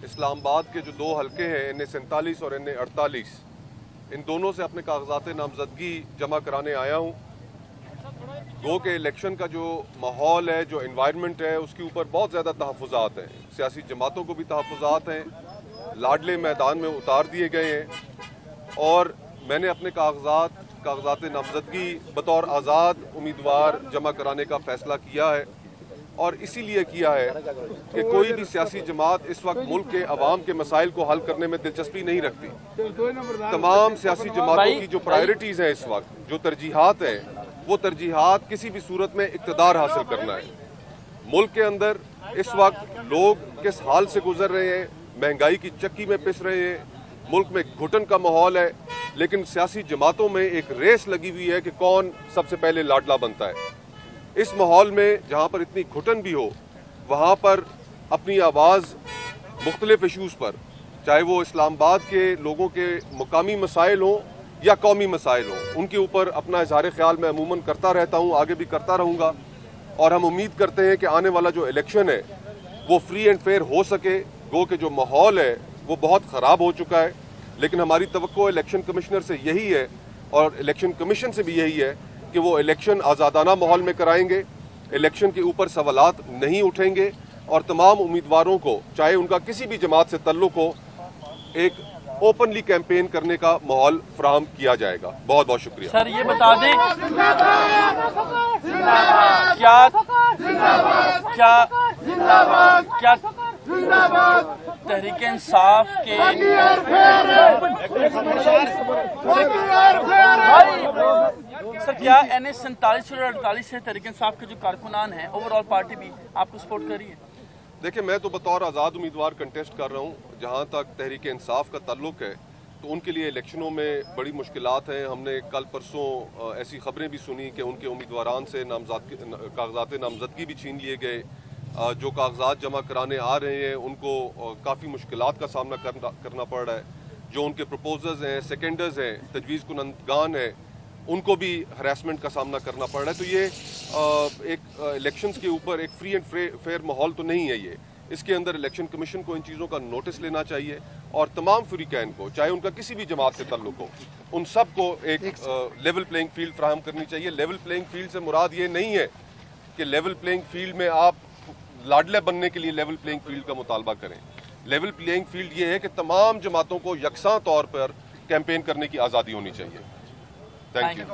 اسلام آباد کے جو دو حلقے ہیں NA47 اور NA48 ان دونوں سے اپنے کاغذات نامزدگی جمع کرانے آیا ہوں۔ گو کہ الیکشن کا جو ماحول ہے، جو انوائرمنٹ ہے، اس کے اوپر بہت زیادہ تحفظات ہیں، سیاسی جماعتوں کو بھی تحفظات ہیں، لاڈلے میدان میں اتار دیے گئے ہیں اور میں نے اپنے کاغذات نامزدگی بطور آزاد امیدوار جمع کرانے کا فیصلہ کیا ہے اور اسی لیے کیا ہے کہ کوئی بھی سیاسی جماعت اس وقت ملک کے عوام کے مسائل کو حل کرنے میں دلچسپی نہیں رکھتی۔ تمام سیاسی جماعتوں کی جو پرائرٹیز ہیں اس وقت، جو ترجیحات ہیں، وہ ترجیحات کسی بھی صورت میں اقتدار حاصل کرنا ہے۔ ملک کے اندر اس وقت لوگ کس حال سے گزر رہے ہیں، مہنگائی کی چکی میں پس رہے ہیں، ملک میں گھٹن کا ماحول ہے، لیکن سیاسی جماعتوں میں ایک ریس لگی ہوئی ہے کہ کون سب سے پہلے لاڈلا بنتا ہے۔ اس ماحول میں جہاں پر اتنی گھٹن بھی ہو، وہاں پر اپنی آواز مختلف ایشوز پر، چاہے وہ اسلام آباد کے لوگوں کے مقامی مسائل ہوں یا قومی مسائل ہوں، ان کے اوپر اپنا اظہار خیال میں عموماً کرتا رہتا ہوں، آگے بھی کرتا رہوں گا اور ہم امید کرتے ہیں کہ آنے والا جو الیکشن ہے وہ فری اینڈ فیئر ہو سکے۔ گو کہ جو ماحول ہے وہ بہت خراب ہو چکا ہے، لیکن ہماری توقع الیکشن کمشنر سے یہی ہے اور الیکشن کمیشن سے بھی یہی ہے کہ وہ الیکشن آزادانہ ماحول میں کرائیں گے، الیکشن کے اوپر سوالات نہیں اٹھیں گے اور تمام امیدواروں کو، چاہے ان کا کسی بھی جماعت سے تعلق ہو، ایک اوپنلی کیمپین کرنے کا ماحول فراہم کیا جائے گا۔ بہت بہت شکریہ۔ سر یہ بتا دیں کیا تحریک انصاف کے سر کیا NA47 اور 48 سے تحریک انصاف کے جو کارکنان ہیں اوور آل پارٹی بھی آپ کو سپورٹ کر رہی ہے؟ دیکھیں، میں تو بطور آزاد امیدوار کنٹیسٹ کر رہا ہوں۔ جہاں تک تحریک انصاف کا تعلق ہے تو ان کے لیے الیکشنوں میں بڑی مشکلات ہیں۔ ہم نے کل پرسوں ایسی خبریں بھی سنی کہ ان کے امیدواران سے کاغذات نامزدگی بھی چھین لیے گئے۔ جو کاغذات جمع کرانے آ رہے ہیں ان کو کافی مشکلات کا سامنا کرنا پڑ رہا ہے۔ جو ان کے پروپوزرز ہیں، سیکنڈرز ہیں، تجویز کنندگان ہیں، ان کو بھی ہراسمنٹ کا سامنا کرنا پڑ رہا ہے۔ تو یہ ایک الیکشنز کے اوپر ایک فری اینڈ فیئر ماحول تو نہیں ہے۔ یہ اس کے اندر الیکشن کمیشن کو ان چیزوں کا نوٹس لینا چاہیے اور تمام فریقین کو، چاہے ان کا کسی بھی جماعت سے تعلق ہو، ان سب کو ایک لیول پلینگ فیلڈ فراہم کرنی چاہیے۔ لیول پلینگ فیلڈ سے مراد یہ نہیں ہے کہ لیول پلینگ فیلڈ میں آپ لاڈلے بننے کے لیے لیول پلینگ فیلڈ کا مطالبہ کریں۔ لیول پلینگ فیلڈ یہ ہے کہ تمام جماعتوں کو یکساں طور پر کیمپین کرنے کی آزادی ہونی چاہیے۔ Thank you.